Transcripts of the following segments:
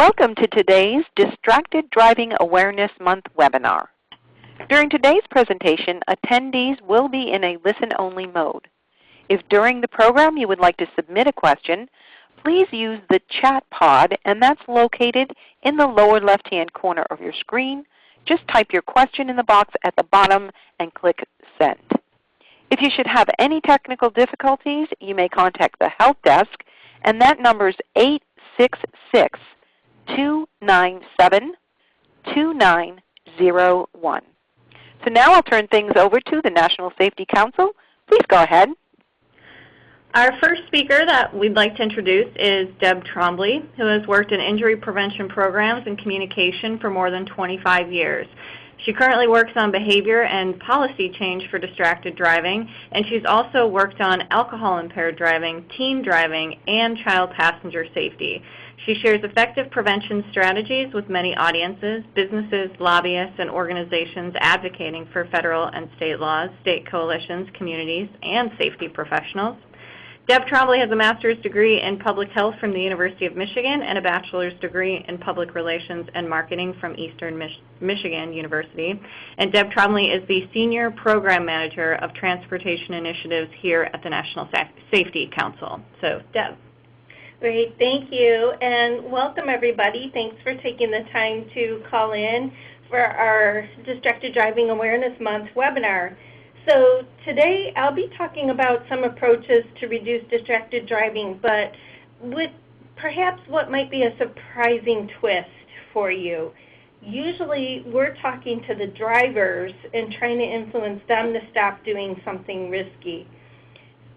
Welcome to today's Distracted Driving Awareness Month webinar. During today's presentation, attendees will be in a listen-only mode. If during the program you would like to submit a question, please use the chat pod, and that's located in the lower left-hand corner of your screen. Just type your question in the box at the bottom and click Send. If you should have any technical difficulties, you may contact the Help Desk, and that number is 866-297-2901. So now I'll turn things over to the National Safety Council. Please go ahead. Our first speaker that we'd like to introduce is Deb Trombley, who has worked in injury prevention programs and communication for more than 25 years. She currently works on behavior and policy change for distracted driving, and she's also worked on alcohol-impaired driving, teen driving, and child passenger safety. She shares effective prevention strategies with many audiences, businesses, lobbyists, and organizations advocating for federal and state laws, state coalitions, communities, and safety professionals. Deb Trombley has a master's degree in public health from the University of Michigan and a bachelor's degree in public relations and marketing from Eastern Michigan University. And Deb Trombley is the Senior Program Manager of Transportation Initiatives here at the National Safety Council. So, Deb. Great, thank you, and welcome everybody. Thanks for taking the time to call in for our Distracted Driving Awareness Month webinar. So today I'll be talking about some approaches to reduce distracted driving, but with perhaps what might be a surprising twist for you. Usually we're talking to the drivers and trying to influence them to stop doing something risky.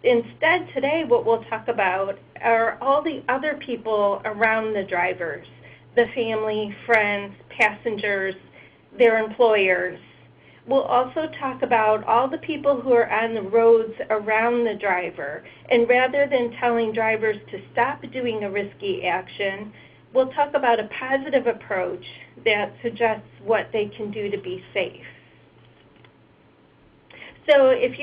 Instead, today what we'll talk about are all the other people around the drivers, the family, friends, passengers, their employers. We'll also talk about all the people who are on the roads around the driver. And rather than telling drivers to stop doing a risky action, we'll talk about a positive approach that suggests what they can do to be safe. So if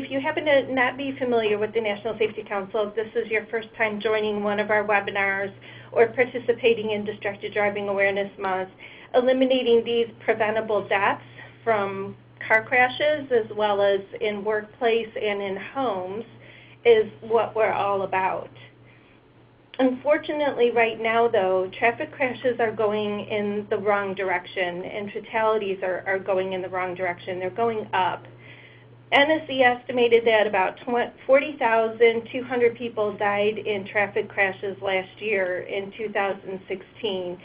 you happen to not be familiar with the National Safety Council, if this is your first time joining one of our webinars or participating in Distracted Driving Awareness Month, eliminating these preventable deaths from car crashes as well as in workplace and in homes is what we're all about. Unfortunately, right now, though, traffic crashes are going in the wrong direction and fatalities are going in the wrong direction. They're going up. NSC estimated that about 40,200 people died in traffic crashes last year in 2016,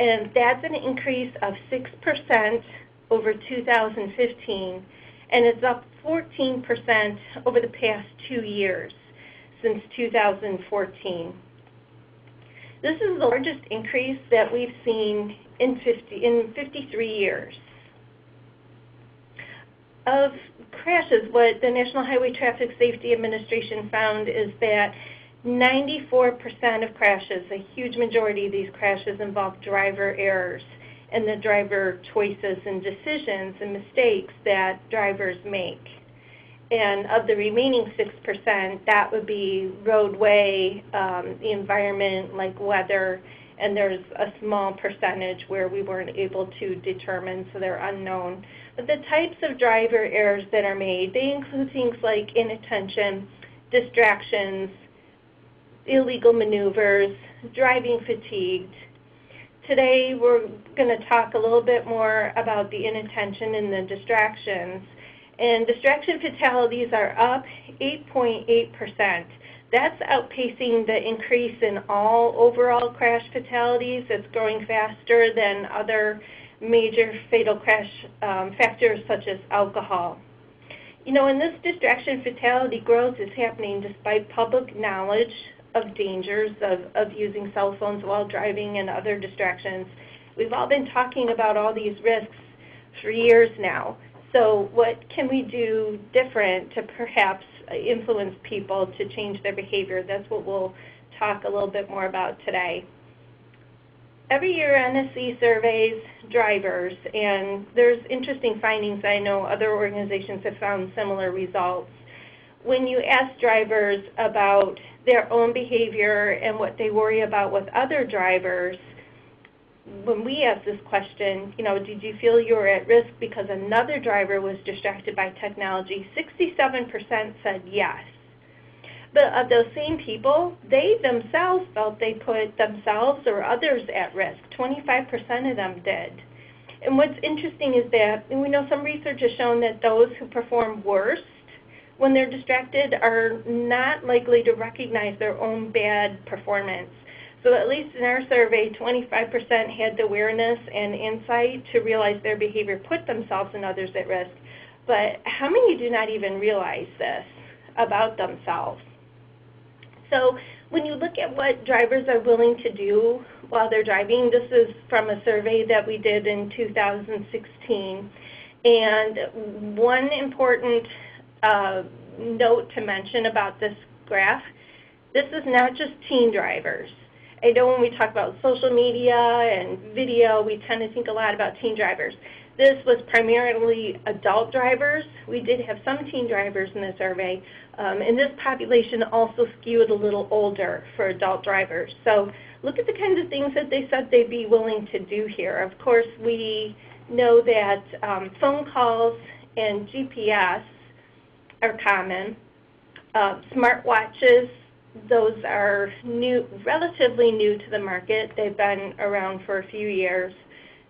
and that's an increase of 6% over 2015, and it's up 14% over the past 2 years since 2014. This is the largest increase that we've seen in 53 years. Of crashes, what the National Highway Traffic Safety Administration found is that 94% of crashes, a huge majority of these crashes, involve driver errors and the driver choices and decisions and mistakes that drivers make. And of the remaining 6%, that would be roadway, the environment like weather, and there's a small percentage where we weren't able to determine, so they're unknown. But the types of driver errors that are made, they include things like inattention, distractions, illegal maneuvers, driving fatigued. Today we're going to talk a little bit more about the inattention and the distractions. And distraction fatalities are up 8.8%. That's outpacing the increase in all overall crash fatalities. It's growing faster than other major fatal crash factors such as alcohol. You know, and this distraction fatality growth is happening despite public knowledge of dangers of using cell phones while driving and other distractions. We've all been talking about all these risks for years now. So what can we do different to perhaps influence people to change their behavior? That's what we'll talk a little bit more about today. Every year NSC surveys drivers, and there's interesting findings. I know other organizations have found similar results. When you ask drivers about their own behavior and what they worry about with other drivers, when we asked this question, did you feel you were at risk because another driver was distracted by technology, 67% said yes. But of those same people, they themselves felt they put themselves or others at risk. 25% of them did. And what's interesting is that, and we know some research has shown that those who perform worst when they're distracted are not likely to recognize their own bad performance. So at least in our survey, 25% had the awareness and insight to realize their behavior put themselves and others at risk. But how many do not even realize this about themselves? So when you look at what drivers are willing to do while they're driving, this is from a survey that we did in 2016. And one important note to mention about this graph, this is not just teen drivers. I know when we talk about social media and video, we tend to think a lot about teen drivers. This was primarily adult drivers. We did have some teen drivers in the survey, and this population also skewed a little older for adult drivers. So look at the kinds of things that they said they'd be willing to do here. Of course, we know that phone calls and GPS are common. Smartwatches, those are relatively new to the market. They've been around for a few years.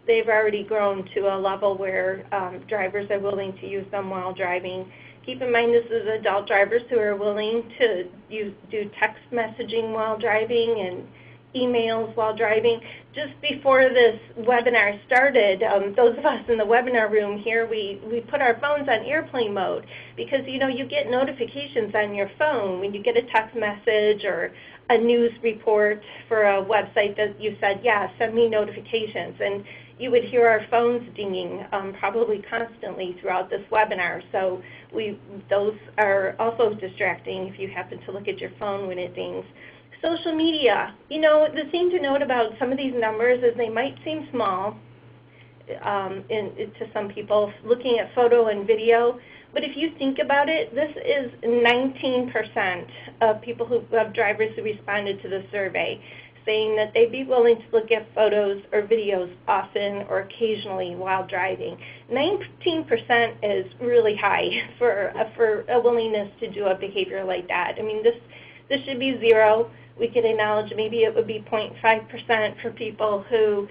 They've already grown to a level where drivers are willing to use them while driving. Keep in mind this is adult drivers who are willing to do text messaging while driving and emails while driving. Just before this webinar started, those of us in the webinar room here, we put our phones on airplane mode because you get notifications on your phone when you get a text message or a news report for a website that you said, yeah, send me notifications. And you would hear our phones dinging probably constantly throughout this webinar. So those are also distracting if you happen to look at your phone when it dings. Social media, the thing to note about some of these numbers is they might seem small to some people looking at photo and video, but if you think about it, this is 19% of drivers who responded to the survey saying that they'd be willing to look at photos or videos often or occasionally while driving. 19% is really high for a willingness to do a behavior like that. I mean, this should be 0. We could acknowledge maybe it would be 0.5% for people who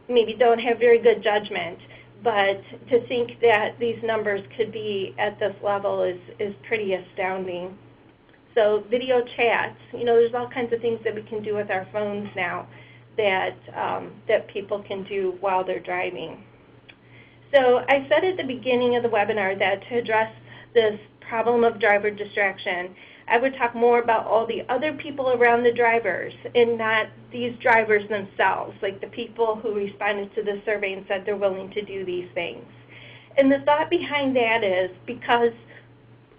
maybe don't have very good judgment. But to think that these numbers could be at this level is pretty astounding. So video chats, there's all kinds of things that we can do with our phones now that people can do while they're driving. So I said at the beginning of the webinar that to address this problem of driver distraction, I would talk more about all the other people around the drivers and not these drivers themselves, like the people who responded to the survey and said they're willing to do these things. And the thought behind that is because,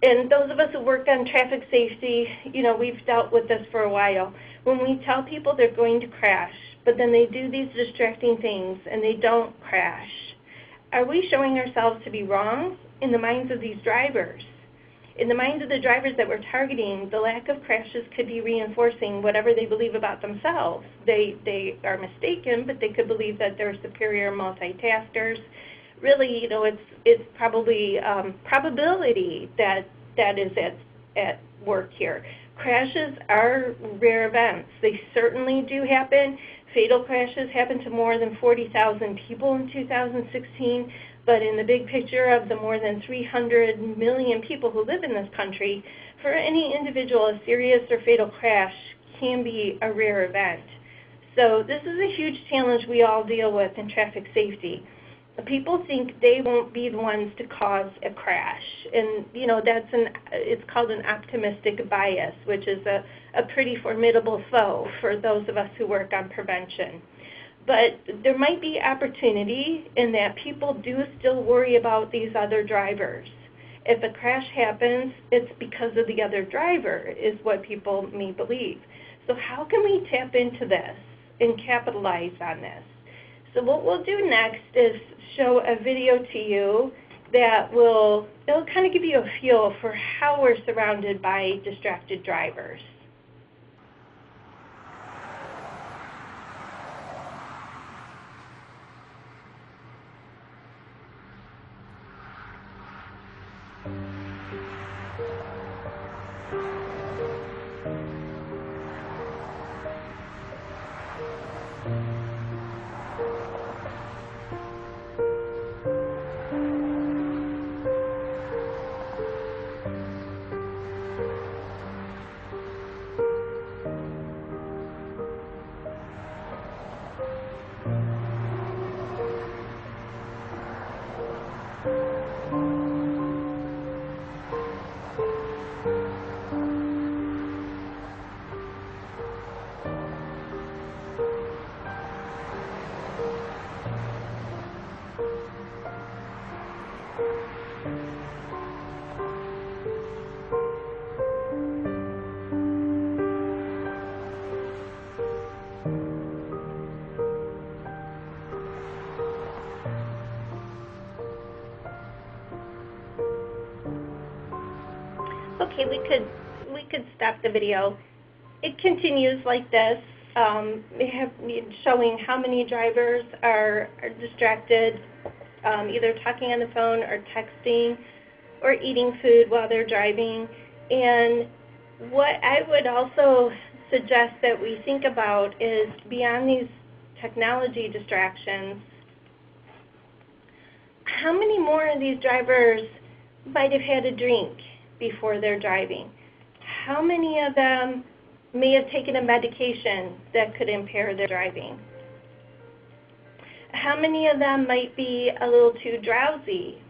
and those of us who work on traffic safety, we've dealt with this for a while. When we tell people they're going to crash, but then they do these distracting things and they don't crash, are we showing ourselves to be wrong in the minds of these drivers? In the minds of the drivers that we're targeting, the lack of crashes could be reinforcing whatever they believe about themselves. They are mistaken, but they could believe that they're superior multitaskers. Really, it's probably probability that is at work here. Crashes are rare events. They certainly do happen. Fatal crashes happened to more than 40,000 people in 2016. But in the big picture of the more than 300 million people who live in this country, for any individual, a serious or fatal crash can be a rare event. So this is a huge challenge we all deal with in traffic safety. People think they won't be the ones to cause a crash. And, it's called an optimistic bias, which is a pretty formidable foe for those of us who work on prevention. But there might be opportunity in that people do still worry about these other drivers. If a crash happens, it's because of the other driver, is what people may believe. So how can we tap into this and capitalize on this? So what we'll do next is show a video to you that it'll kind of give you a feel for how we're surrounded by distracted drivers. okay, we could stop the video. It continues like this. Showing how many drivers are distracted, either talking on the phone or texting or eating food while they're driving. And what I would also suggest that we think about is beyond these technology distractions, how many more of these drivers might have had a drink before they're driving? How many of them may have taken a medication that could impair their driving? How many of them might be a little too drowsy?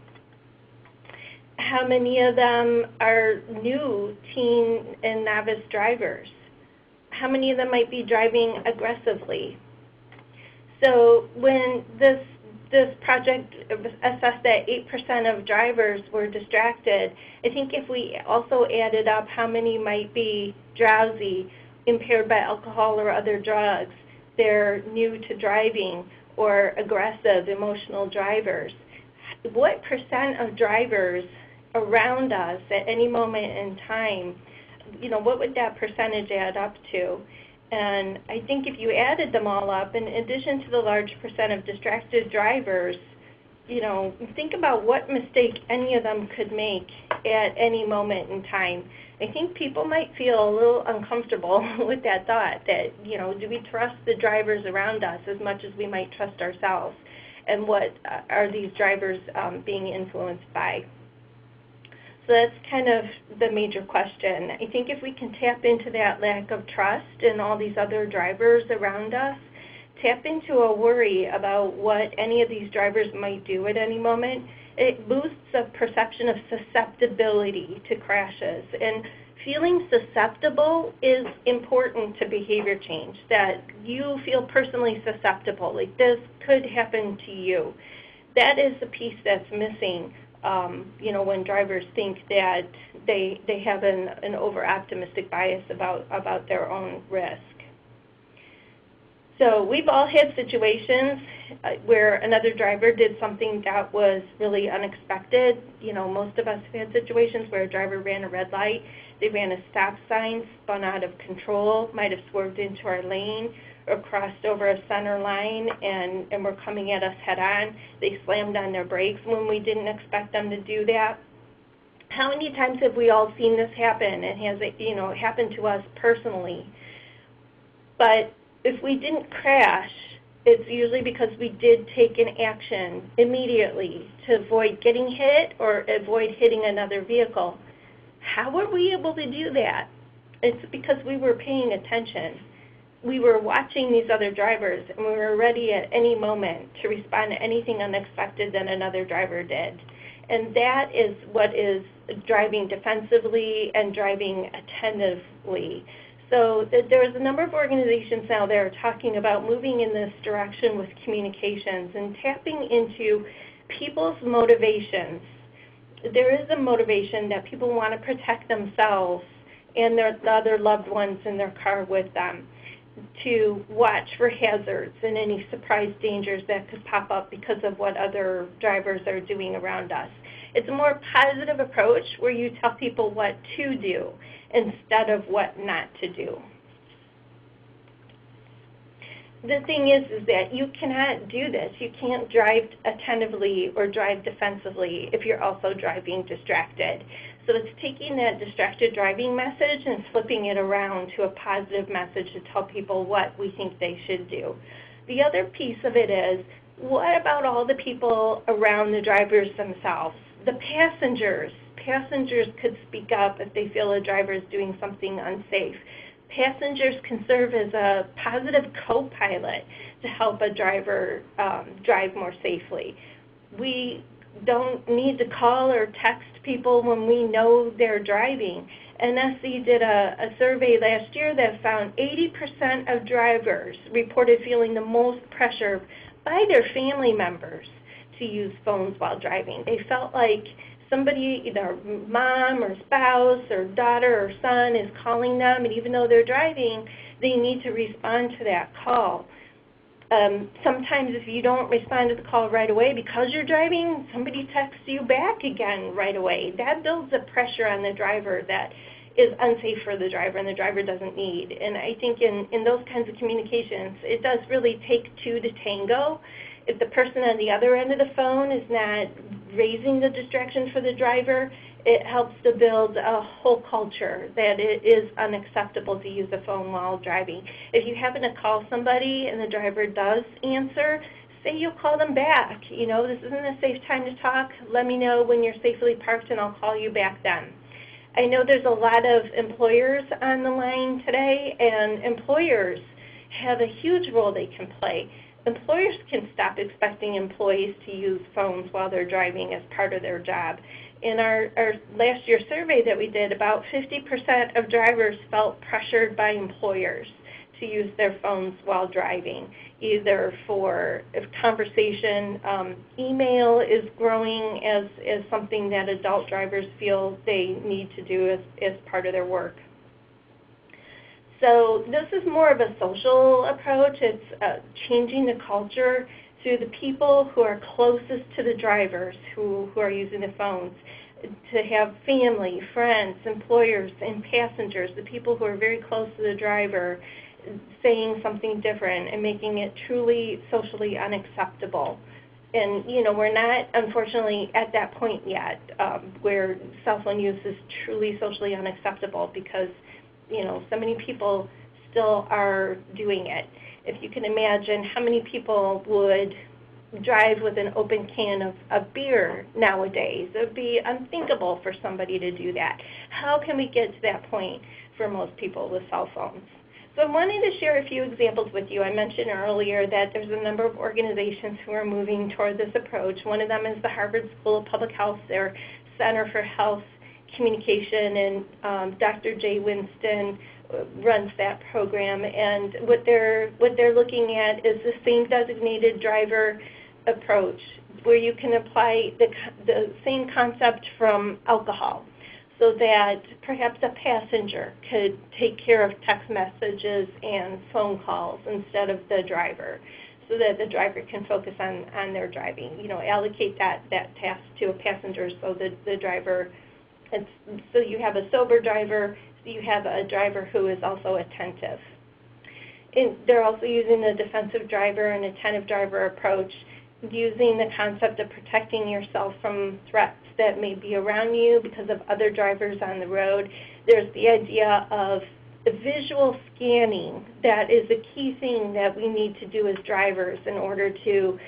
How many of them are new teen and novice drivers? How many of them might be driving aggressively? So when this project assessed that 8% of drivers were distracted, I think if we also added up how many might be drowsy, impaired by alcohol or other drugs, they're new to driving, or aggressive, emotional drivers, what percent of drivers around us at any moment in time, what would that percentage add up to? And I think if you added them all up, in addition to the large percent of distracted drivers, think about what mistake any of them could make at any moment in time. I think people might feel a little uncomfortable with that thought that, do we trust the drivers around us as much as we might trust ourselves? And what are these drivers being influenced by? So that's kind of the major question. I think if we can tap into that lack of trust in all these other drivers around us, tap into a worry about what any of these drivers might do at any moment, it boosts a perception of susceptibility to crashes. And feeling susceptible is important to behavior change, that you feel personally susceptible, like this could happen to you. That is the piece that's missing. When drivers think that they have an over-optimistic bias about their own risk. So we've all had situations where another driver did something that was really unexpected. Most of us have had situations where a driver ran a red light, they ran a stop sign, spun out of control, might have swerved into our lane, or crossed over a center line and were coming at us head on. They slammed on their brakes when we didn't expect them to do that. How many times have we all seen this happen? And has it, happened to us personally? But if we didn't crash, it's usually because we did take an action immediately to avoid getting hit or avoid hitting another vehicle. How were we able to do that? It's because we were paying attention. We were watching these other drivers, and we were ready at any moment to respond to anything unexpected that another driver did. And that is what is driving defensively and driving attentively. So there's a number of organizations now that are talking about moving in this direction with communications and tapping into people's motivations. There is a motivation that people want to protect themselves and the other loved ones in their car with them, to watch for hazards and any surprise dangers that could pop up because of what other drivers are doing around us. It's a more positive approach where you tell people what to do instead of what not to do. The thing is that you cannot do this. You can't drive attentively or drive defensively if you're also driving distracted. So it's taking that distracted driving message and flipping it around to a positive message to tell people what we think they should do. The other piece of it is, what about all the people around the drivers themselves? The passengers. Passengers could speak up if they feel a driver is doing something unsafe. Passengers can serve as a positive co-pilot to help a driver drive more safely. We don't need to call or text people when we know they're driving. NSC did a survey last year that found 80% of drivers reported feeling the most pressure by their family members to use phones while driving. They felt like somebody, either mom or spouse or daughter or son, is calling them, and even though they're driving, they need to respond to that call. Sometimes if you don't respond to the call right away because you're driving, somebody texts you back again right away. That builds a pressure on the driver that is unsafe for the driver and the driver doesn't need. And I think in those kinds of communications, it does really take two to tango. If the person on the other end of the phone is not raising the distractions for the driver, it helps to build a whole culture that it is unacceptable to use the phone while driving. If you happen to call somebody and the driver does answer, say you'll call them back. You know, this isn't a safe time to talk. Let me know when you're safely parked and I'll call you back then. I know there's a lot of employers on the line today, and employers have a huge role they can play. Employers can stop expecting employees to use phones while they're driving as part of their job. In our last year survey that we did, about 50% of drivers felt pressured by employers to use their phones while driving, either for conversation. Email is growing as something that adult drivers feel they need to do as part of their work. So this is more of a social approach. It's changing the culture through the people who are closest to the drivers who are using the phones, to have family, friends, employers, and passengers, the people who are very close to the driver, saying something different and making it truly socially unacceptable. And, you know, we're not, unfortunately, at that point yet where cell phone use is truly socially unacceptable because, you know, so many people still are doing it. If you can imagine how many people would drive with an open can of beer nowadays. It would be unthinkable for somebody to do that. How can we get to that point for most people with cell phones? So I wanted to share a few examples with you. I mentioned earlier that there's a number of organizations who are moving toward this approach. One of them is the Harvard School of Public Health, their Center for Health Communication, and Dr. Jay Winston runs that program. And what they're looking at is the same designated driver approach, where you can apply the same concept from alcohol, so that perhaps a passenger could take care of text messages and phone calls instead of the driver, so that the driver can focus on their driving. You know, allocate that task to a passenger so that the driver, so you have a sober driver, so you have a driver who is also attentive. And they're also using the defensive driver and attentive driver approach, using the concept of protecting yourself from threats that may be around you because of other drivers on the road. There's the idea of visual scanning. That is a key thing that we need to do as drivers in order to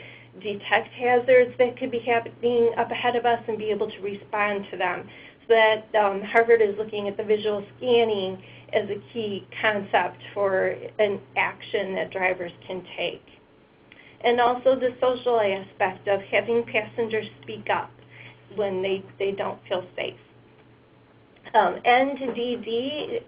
detect hazards that could be happening up ahead of us and be able to respond to them. So that Harvard is looking at the visual scanning as a key concept for an action that drivers can take. And also the social aspect of having passengers speak up when they don't feel safe. NDD,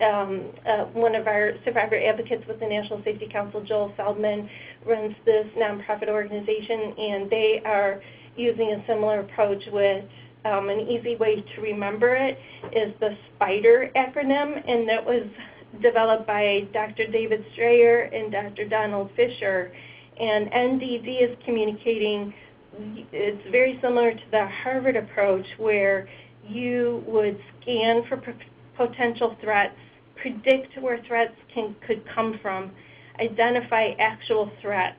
one of our survivor advocates with the National Safety Council, Joel Feldman, runs this nonprofit organization, and they are using a similar approach with an easy way to remember it is the SPIDER acronym, and that was developed by Dr. David Strayer and Dr. Donald Fisher. And NDD is communicating, it's very similar to the Harvard approach, where you would scan for potential threats, predict where threats could come from, identify actual threats,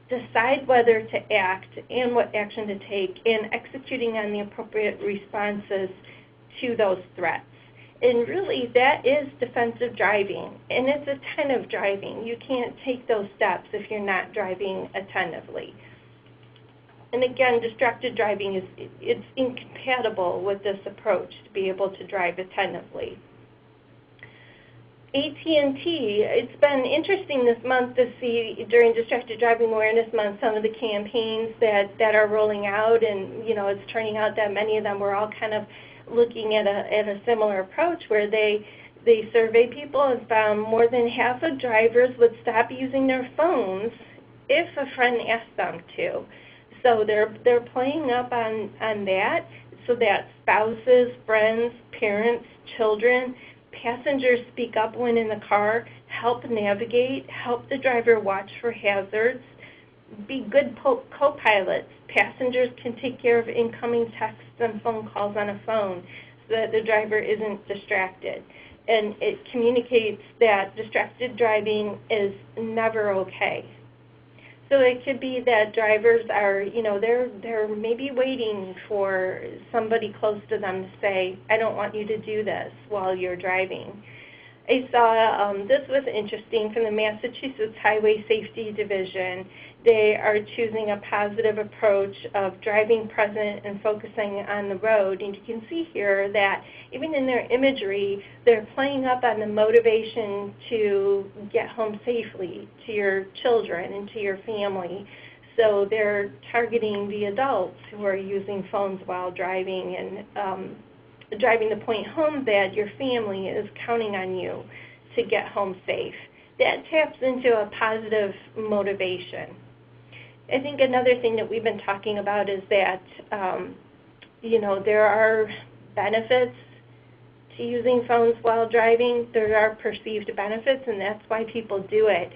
decide whether to act and what action to take, and executing on the appropriate responses to those threats. And really, that is defensive driving, and it's attentive driving. You can't take those steps if you're not driving attentively. And again, distracted driving it's incompatible with this approach to be able to drive attentively. AT&T, it's been interesting this month to see during Distracted Driving Awareness Month some of the campaigns that are rolling out, and you know, it's turning out that many of them were all kind of looking at a similar approach, where they survey people and found more than half of drivers would stop using their phones if a friend asked them to. So they're playing up on that, so that spouses, friends, parents, children, passengers speak up when in the car, help navigate, help the driver watch for hazards, be good co-pilots. Passengers can take care of incoming texts and phone calls on a phone so that the driver isn't distracted. And it communicates that distracted driving is never okay. So it could be that drivers are, they're maybe waiting for somebody close to them to say, I don't want you to do this while you're driving. I saw, this was interesting, from the Massachusetts Highway Safety Division. They are choosing a positive approach of driving present and focusing on the road. And you can see here that even in their imagery, they're playing up on the motivation to get home safely to your children and to your family. So they're targeting the adults who are using phones while driving and driving the point home that your family is counting on you to get home safe. That taps into a positive motivation. I think another thing that we've been talking about is that, there are benefits to using phones while driving. There are perceived benefits, and that's why people do it.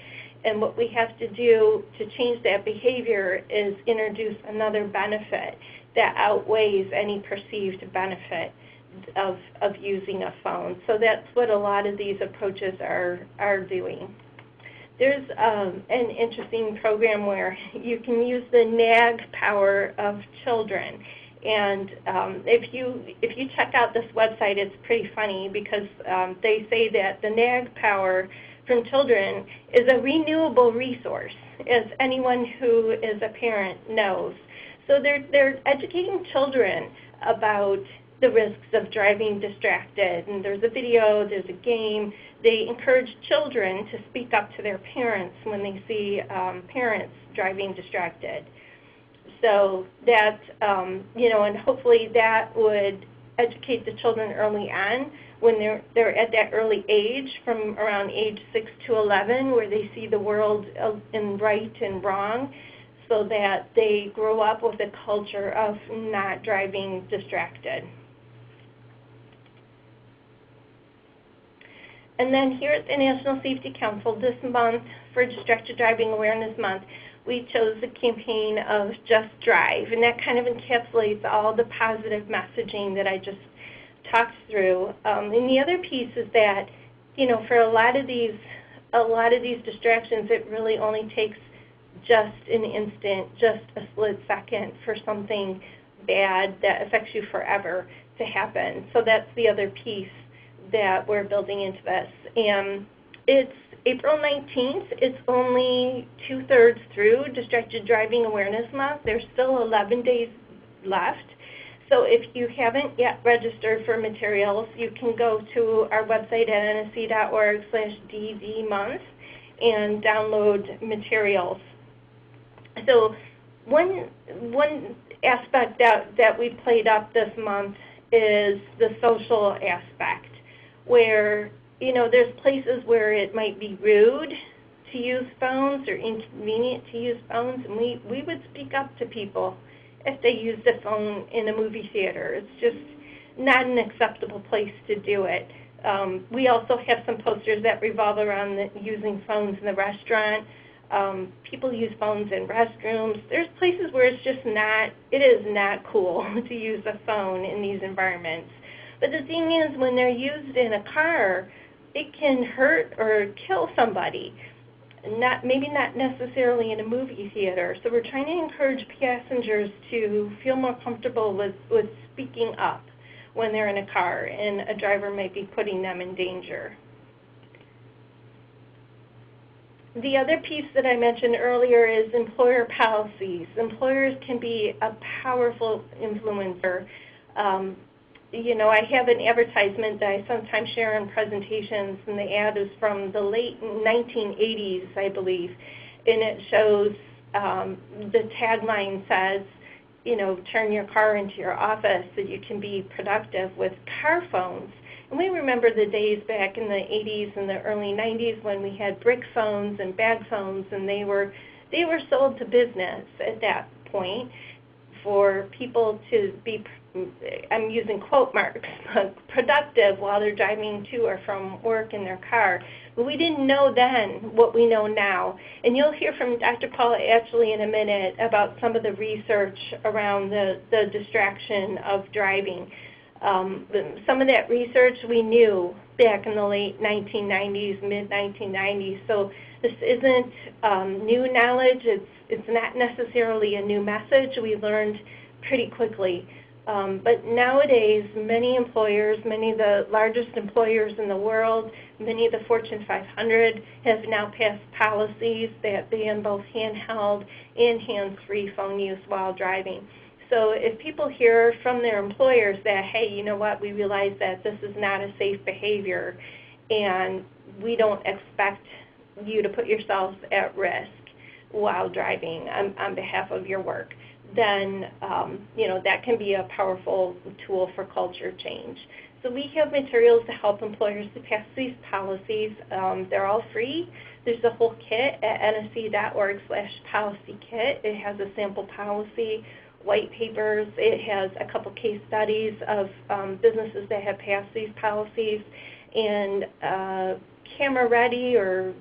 And what we have to do to change that behavior is introduce another benefit that outweighs any perceived benefit of using a phone. So that's what a lot of these approaches are doing. There's an interesting program where you can use the nag power of children. And if you check out this website, it's pretty funny because they say that the nag power from children is a renewable resource, as anyone who is a parent knows. So they're educating children about the risks of driving distracted. And there's a video, there's a game. They encourage children to speak up to their parents when they see parents driving distracted. So that, and hopefully that would educate the children early on when they're at that early age, from around age 6 to 11, where they see the world in right and wrong, so that they grow up with a culture of not driving distracted. And then here at the National Safety Council this month, for Distracted Driving Awareness Month, we chose the campaign of Just Drive, and that kind of encapsulates all the positive messaging that I just talked through. And the other piece is that, for a lot of these distractions, it really only takes just an instant, just a split second for something bad that affects you forever to happen. So that's the other piece that we're building into this. And it's April 19th. It's only 2/3 through Distracted Driving Awareness Month. There's still 11 days left. So if you haven't yet registered for materials, you can go to our website at nsc.org/ddmonth and download materials. So one aspect that we played up this month is the social aspect, where there's places where it might be rude to use phones or inconvenient to use phones, and we would speak up to people if they used a phone in a movie theater. It's just not an acceptable place to do it. We also have some posters that revolve around using phones in the restaurant. People use phones in restrooms. There's places where it is not cool to use a phone in these environments. But the thing is, when they're used in a car, it can hurt or kill somebody. Maybe not necessarily in a movie theater. So we're trying to encourage passengers to feel more comfortable with speaking up when they're in a car and a driver might be putting them in danger. The other piece that I mentioned earlier is employer policies. Employers can be a powerful influencer. I have an advertisement that I sometimes share in presentations, and the ad is from the late 1980s, I believe, and it shows, the tagline says, turn your car into your office so you can be productive with car phones. And we remember the days back in the 80s and the early 90s when we had brick phones and bag phones, and they were sold to business at that point for people to be, I'm using quote marks, productive while they're driving to or from work in their car. But we didn't know then what we know now. And you'll hear from Dr. Paula Atchley in a minute about some of the research around the distraction of driving. Some of that research we knew back in the late 1990s, mid-1990s. So this isn't new knowledge. It's not necessarily a new message. We learned pretty quickly. But nowadays, many employers, many of the largest employers in the world, many of the Fortune 500 have now passed policies that ban both handheld and hands-free phone use while driving. So if people hear from their employers that, hey, you know what, we realize that this is not a safe behavior and we don't expect you to put yourselves at risk while driving on behalf of your work, then that can be a powerful tool for culture change. So we have materials to help employers to pass these policies. They're all free. There's a whole kit at nsc.org/policy kit. It has a sample policy, white papers. It has a couple case studies of businesses that have passed these policies, and camera-ready or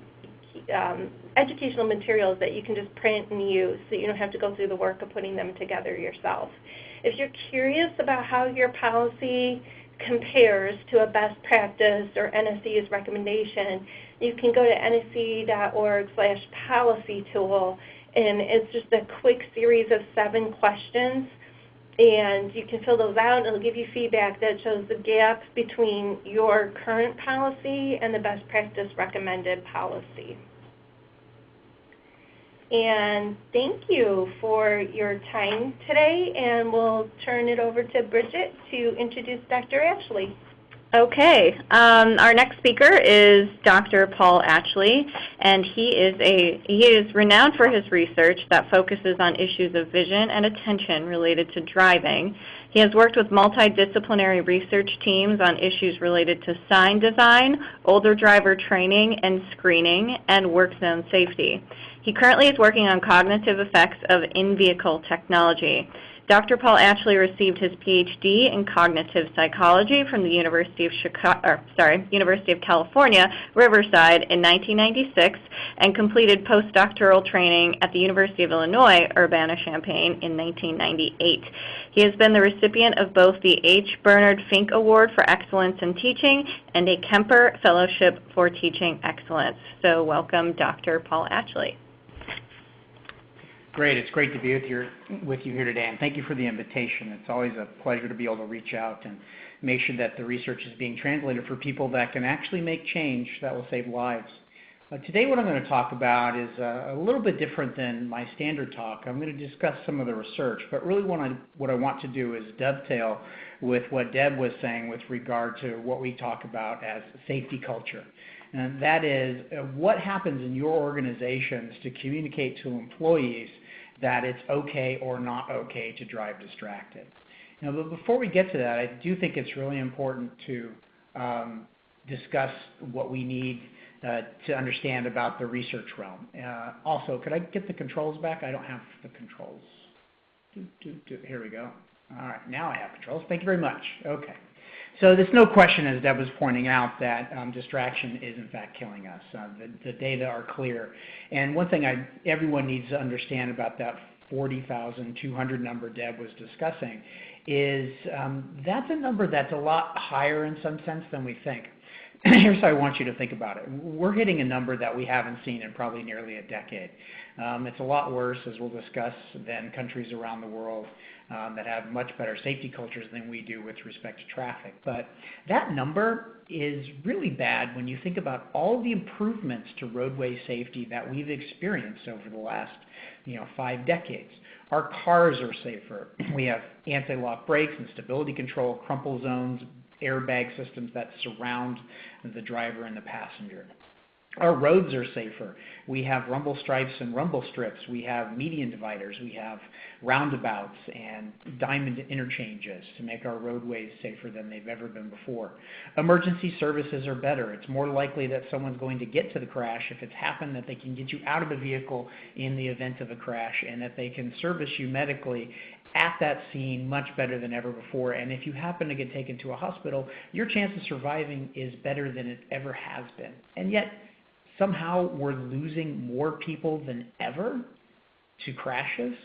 educational materials that you can just print and use so you don't have to go through the work of putting them together yourself. If you're curious about how your policy compares to a best practice or NSC's recommendation, you can go to nsc.org/policy tool, and it's just a quick series of 7 questions, and you can fill those out. It'll give you feedback that shows the gap between your current policy and the best practice recommended policy. And thank you for your time today, and we'll turn it over to Bridget to introduce Dr. Atchley. Okay, our next speaker is Dr. Paul Atchley, and he is renowned for his research that focuses on issues of vision and attention related to driving. He has worked with multidisciplinary research teams on issues related to sign design, older driver training and screening, and work zone safety. He currently is working on cognitive effects of in-vehicle technology. Dr. Paul Atchley received his PhD in cognitive psychology from the University of California, Riverside in 1996 and completed postdoctoral training at the University of Illinois, Urbana-Champaign in 1998. He has been the recipient of both the H. Bernard Fink Award for Excellence in Teaching and a Kemper Fellowship for Teaching Excellence. So welcome, Dr. Paul Atchley. Great. It's great to be with you here today, and thank you for the invitation. It's always a pleasure to be able to reach out and make sure that the research is being translated for people that can actually make change that will save lives. Today what I'm going to talk about is a little bit different than my standard talk. I'm going to discuss some of the research, but really what I want to do is dovetail with what Deb was saying with regard to what we talk about as safety culture. And that is what happens in your organizations to communicate to employees that it's okay or not okay to drive distracted. Now, but before we get to that, I do think it's really important to discuss what we need to understand about the research realm. Also, could I get the controls back? I don't have the controls. Here we go. All right, now I have controls. Thank you very much. Okay. So there's no question, as Deb was pointing out, that distraction is in fact killing us. The data are clear. And one thing everyone needs to understand about that 40,200 number Deb was discussing is that's a number that's a lot higher in some sense than we think. Here's how I want you to think about it. We're hitting a number that we haven't seen in probably nearly a decade. It's a lot worse, as we'll discuss, than countries around the world that have much better safety cultures than we do with respect to traffic. But that number is really bad when you think about all the improvements to roadway safety that we've experienced over the last 5 decades. Our cars are safer. We have anti-lock brakes and stability control, crumple zones, airbag systems that surround the driver and the passenger. Our roads are safer. We have rumble stripes and rumble strips. We have median dividers. We have roundabouts and diamond interchanges to make our roadways safer than they've ever been before. Emergency services are better. It's more likely that someone's going to get to the crash if it's happened, that they can get you out of the vehicle in the event of a crash, and that they can service you medically at that scene much better than ever before. And if you happen to get taken to a hospital, your chance of surviving is better than it ever has been. And yet, somehow we're losing more people than ever to crashes.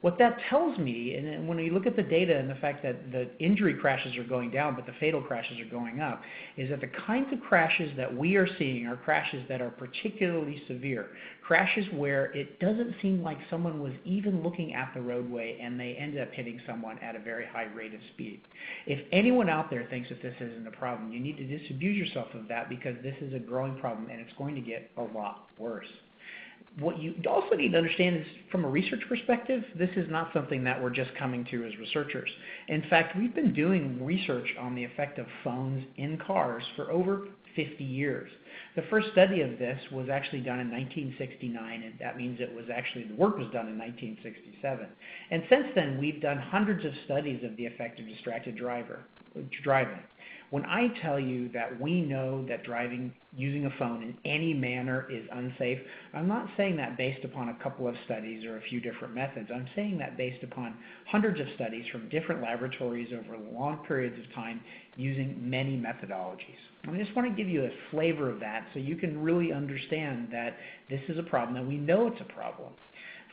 What that tells me, and when we look at the data and the fact that the injury crashes are going down but the fatal crashes are going up, is that the kinds of crashes that we are seeing are crashes that are particularly severe. Crashes where it doesn't seem like someone was even looking at the roadway and they ended up hitting someone at a very high rate of speed. If anyone out there thinks that this isn't a problem, you need to disabuse yourself of that, because this is a growing problem and it's going to get a lot worse. What you also need to understand is, from a research perspective, this is not something that we're just coming to as researchers. In fact, we've been doing research on the effect of phones in cars for over 50 years. The first study of this was actually done in 1969, and that means the work was done in 1967. And since then, we've done hundreds of studies of the effect of distracted driving. When I tell you that we know that using a phone in any manner is unsafe, I'm not saying that based upon a couple of studies or a few different methods. I'm saying that based upon hundreds of studies from different laboratories over long periods of time using many methodologies. I just want to give you a flavor of that so you can really understand that this is a problem, and we know it's a problem.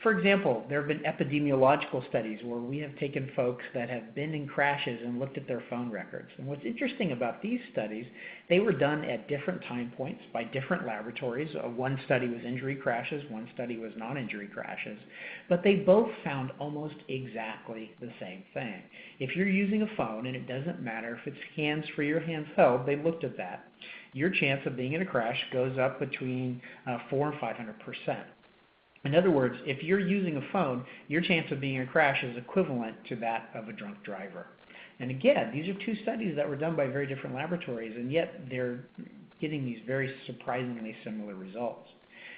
For example, there have been epidemiological studies where we have taken folks that have been in crashes and looked at their phone records. And what's interesting about these studies, they were done at different time points by different laboratories. One study was injury crashes, one study was non-injury crashes, but they both found almost exactly the same thing. If you're using a phone, and it doesn't matter if it's hands-free or hands-held, they looked at that, your chance of being in a crash goes up between 400% and 500%. In other words, if you're using a phone, your chance of being in a crash is equivalent to that of a drunk driver. And again, these are two studies that were done by very different laboratories, and yet they're getting these very surprisingly similar results.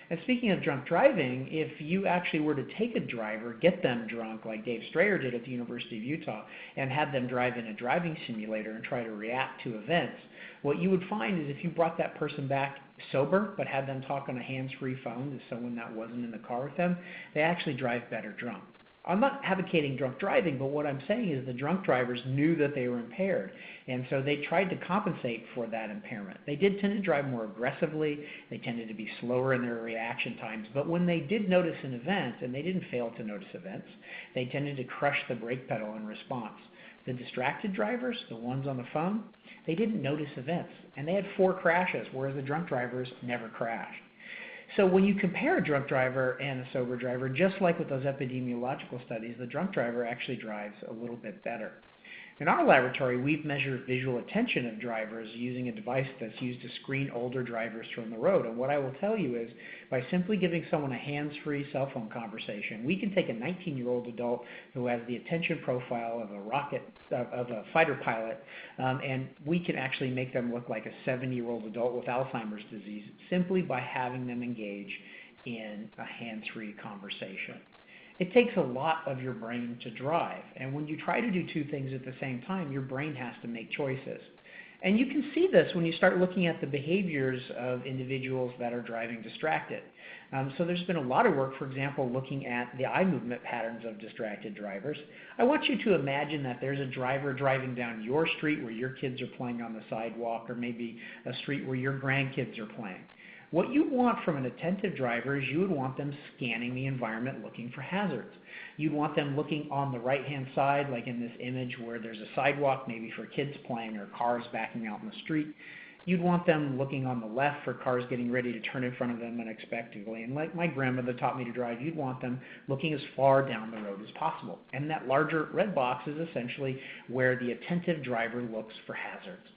And speaking of drunk driving, if you actually were to take a driver, get them drunk like Dave Strayer did at the University of Utah, and had them drive in a driving simulator and try to react to events, what you would find is if you brought that person back sober but had them talk on a hands-free phone to someone that wasn't in the car with them, they actually drive better drunk. I'm not advocating drunk driving, but what I'm saying is the drunk drivers knew that they were impaired, and so they tried to compensate for that impairment. They did tend to drive more aggressively, they tended to be slower in their reaction times, but when they did notice an event, and they didn't fail to notice events, they tended to crush the brake pedal in response. The distracted drivers, the ones on the phone, they didn't notice events, and they had 4 crashes, whereas the drunk drivers never crashed. So when you compare a drunk driver and a sober driver, just like with those epidemiological studies, the drunk driver actually drives a little bit better. In our laboratory, we've measured visual attention of drivers using a device that's used to screen older drivers from the road. And what I will tell you is, by simply giving someone a hands-free cell phone conversation, we can take a 19-year-old adult who has the attention profile of a fighter pilot, and we can actually make them look like a 70-year-old adult with Alzheimer's disease simply by having them engage in a hands-free conversation. It takes a lot of your brain to drive, and when you try to do two things at the same time, your brain has to make choices. And you can see this when you start looking at the behaviors of individuals that are driving distracted. So there's been a lot of work, for example, looking at the eye movement patterns of distracted drivers. I want you to imagine that there's a driver driving down your street where your kids are playing on the sidewalk, or maybe a street where your grandkids are playing. What you want from an attentive driver is you would want them scanning the environment looking for hazards. You'd want them looking on the right-hand side, like in this image where there's a sidewalk, maybe for kids playing or cars backing out in the street. You'd want them looking on the left for cars getting ready to turn in front of them unexpectedly. And like my grandmother taught me to drive, you'd want them looking as far down the road as possible. And that larger red box is essentially where the attentive driver looks for hazards.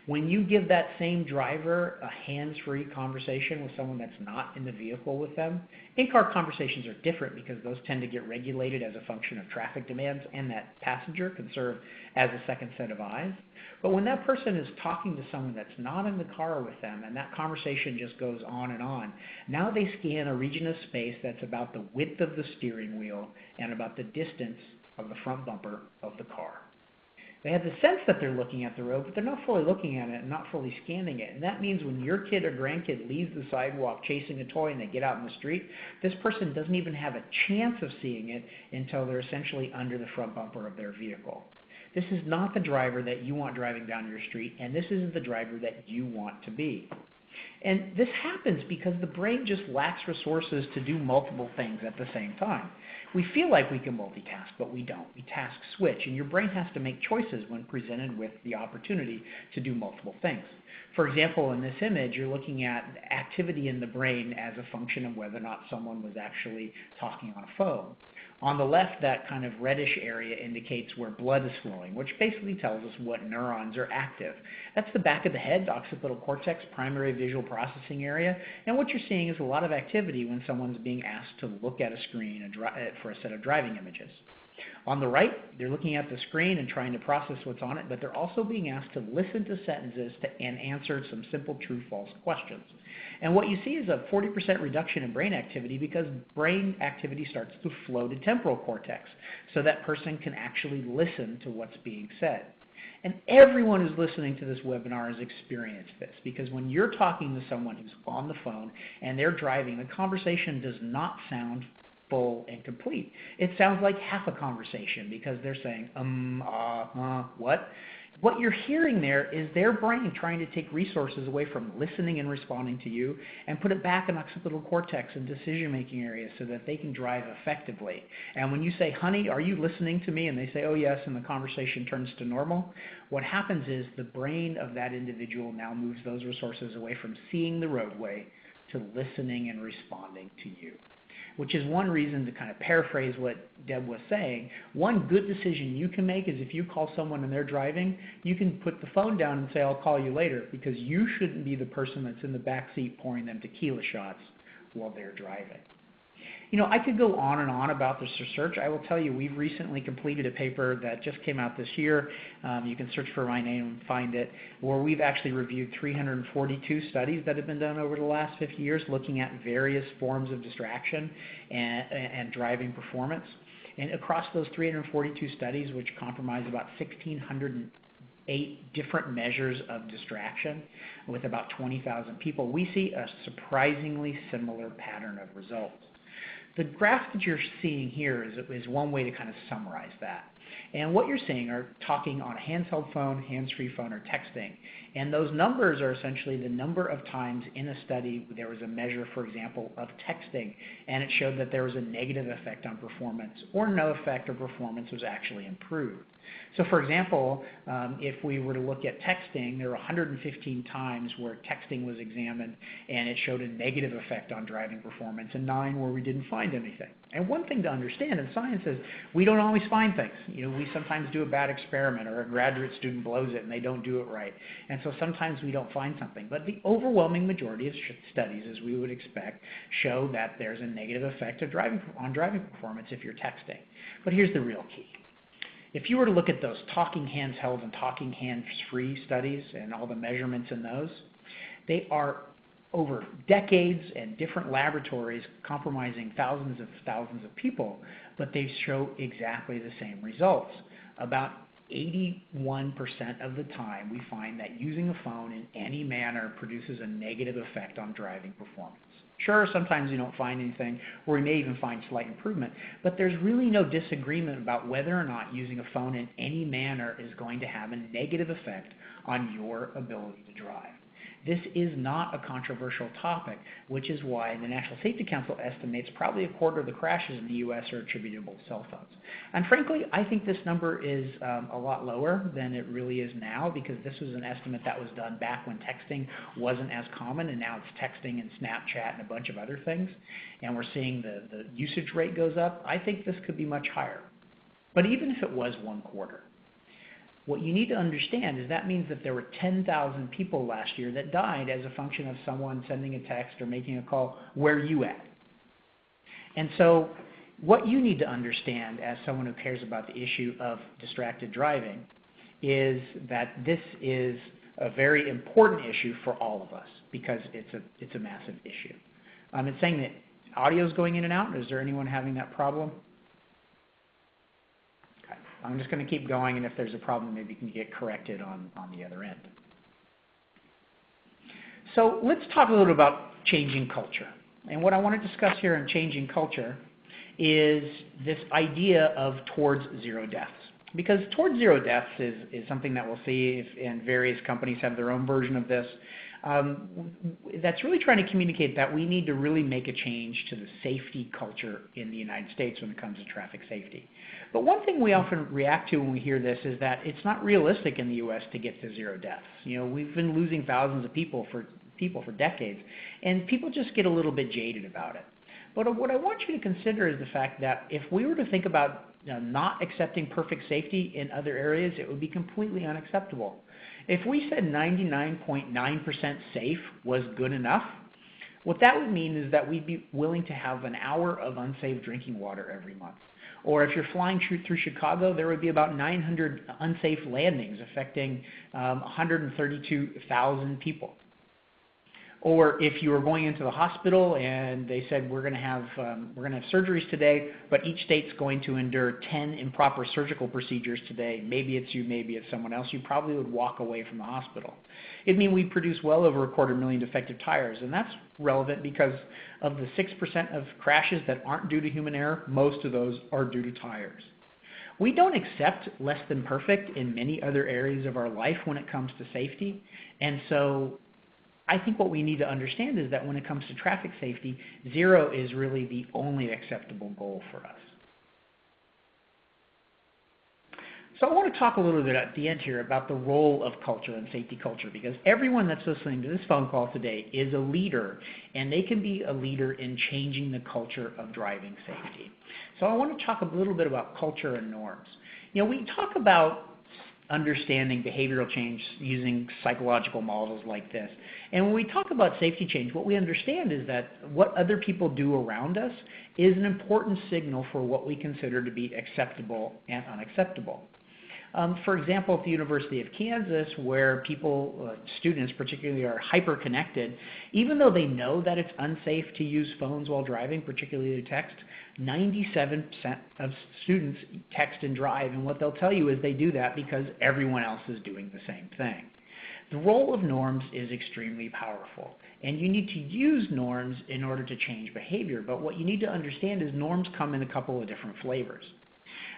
When you give that same driver a hands-free conversation with someone that's not in the vehicle with them, in-car conversations are different because those tend to get regulated as a function of traffic demands, and that passenger can serve as a second set of eyes. But when that person is talking to someone that's not in the car with them and that conversation just goes on and on, now they scan a region of space that's about the width of the steering wheel and about the distance of the front bumper of the car. They have the sense that they're looking at the road, but they're not fully looking at it and not fully scanning it. And that means when your kid or grandkid leaves the sidewalk chasing a toy and they get out in the street, this person doesn't even have a chance of seeing it until they're essentially under the front bumper of their vehicle. This is not the driver that you want driving down your street, and this isn't the driver that you want to be. And this happens because the brain just lacks resources to do multiple things at the same time. We feel like we can multitask, but we don't. We task switch, and your brain has to make choices when presented with the opportunity to do multiple things. For example, in this image, you're looking at activity in the brain as a function of whether or not someone was actually talking on a phone. On the left, that kind of reddish area indicates where blood is flowing, which basically tells us what neurons are active. That's the back of the head, the occipital cortex, primary visual processing area. And what you're seeing is a lot of activity when someone's being asked to look at a screen for a set of driving images. On the right, they're looking at the screen and trying to process what's on it, but they're also being asked to listen to sentences and answer some simple true-false questions. And what you see is a 40% reduction in brain activity because brain activity starts to flow to temporal cortex, so that person can actually listen to what's being said. And everyone who's listening to this webinar has experienced this, because when you're talking to someone who's on the phone and they're driving, the conversation does not sound full and complete. It sounds like half a conversation because they're saying, what? What you're hearing there is their brain trying to take resources away from listening and responding to you and put it back in occipital cortex and decision-making areas so that they can drive effectively. And when you say, honey, are you listening to me? And they say, oh, yes, and the conversation turns to normal, what happens is the brain of that individual now moves those resources away from seeing the roadway to listening and responding to you. Which is one reason, to kind of paraphrase what Deb was saying, one good decision you can make is if you call someone and they're driving, you can put the phone down and say, I'll call you later, because you shouldn't be the person that's in the back seat pouring them tequila shots while they're driving. You know, I could go on and on about this research. I will tell you, we've recently completed a paper that just came out this year. You can search for my name and find it, where we've actually reviewed 342 studies that have been done over the last 50 years looking at various forms of distraction and driving performance. And across those 342 studies, which comprise about 1,608 different measures of distraction with about 20,000 people, we see a surprisingly similar pattern of results. The graph that you're seeing here is one way to kind of summarize that. And what you're seeing are talking on a handheld phone, hands-free phone, or texting. And those numbers are essentially the number of times in a study there was a measure, for example, of texting, and it showed that there was a negative effect on performance, or no effect or performance was actually improved. So for example, if we were to look at texting, there were 115 times where texting was examined and it showed a negative effect on driving performance, and 9 where we didn't find anything. And one thing to understand in science is we don't always find things. You know, we sometimes do a bad experiment, or a graduate student blows it and they don't do it right. And so sometimes we don't find something. But the overwhelming majority of studies, as we would expect, show that there's a negative effect on driving performance if you're texting. But here's the real key. If you were to look at those talking handheld and talking hands-free studies and all the measurements in those, they are over decades and different laboratories compromising thousands of people, but they show exactly the same results. About 81% of the time we find that using a phone in any manner produces a negative effect on driving performance. Sure, sometimes you don't find anything, or you may even find slight improvement, but there's really no disagreement about whether or not using a phone in any manner is going to have a negative effect on your ability to drive. This is not a controversial topic, which is why the National Safety Council estimates probably a quarter of the crashes in the U.S. are attributable to cell phones. And frankly, I think this number is a lot lower than it really is now, because this was an estimate that was done back when texting wasn't as common, and now it's texting and Snapchat and a bunch of other things. And we're seeing the usage rate goes up. I think this could be much higher. But even if it was 1/4, What you need to understand is that means that there were 10,000 people last year that died as a function of someone sending a text or making a call, "Where you at?" And so what you need to understand as someone who cares about the issue of distracted driving is that this is a very important issue for all of us because it's a massive issue. It's saying that audio is going in and out. Is there anyone having that problem? Okay. I'm just going to keep going, and if there's a problem, maybe you can get corrected on the other end. So let's talk a little about changing culture. And what I want to discuss here in changing culture is this idea of towards zero deaths. Because towards zero deaths is something that we'll see, and various companies have their own version of this. That's really trying to communicate that we need to really make a change to the safety culture in the United States when it comes to traffic safety. But one thing we often react to when we hear this is that it's not realistic in the U.S. to get to zero deaths. You know, we've been losing thousands of people for decades, and people just get a little bit jaded about it. But what I want you to consider is the fact that if we were to think about not accepting perfect safety in other areas, it would be completely unacceptable. If we said 99.9% safe was good enough, what that would mean is that we'd be willing to have an hour of unsafe drinking water every month. Or if you're flying through Chicago, there would be about 900 unsafe landings affecting 132,000 people. Or if you were going into the hospital and they said we're going to have surgeries today, but each state's going to endure 10 improper surgical procedures today. Maybe it's you, maybe it's someone else. You probably would walk away from the hospital. It'd mean we produce well over 250,000 defective tires, and that's relevant because of the 6% of crashes that aren't due to human error, most of those are due to tires. We don't accept less than perfect in many other areas of our life when it comes to safety, and so I think what we need to understand is that when it comes to traffic safety, zero is really the only acceptable goal for us. So I want to talk a little bit at the end here about the role of culture and safety culture, because everyone that's listening to this phone call today is a leader, and they can be a leader in changing the culture of driving safety. So I want to talk a little bit about culture and norms. You know, we talk about understanding behavioral change using psychological models like this. And when we talk about safety change, what we understand is that what other people do around us is an important signal for what we consider to be acceptable and unacceptable. For example, at the University of Kansas, where students particularly are hyper-connected, even though they know that it's unsafe to use phones while driving, particularly to text, 97% of students text and drive, and what they'll tell you is they do that because everyone else is doing the same thing. The role of norms is extremely powerful, and you need to use norms in order to change behavior, but what you need to understand is norms come in a couple of different flavors.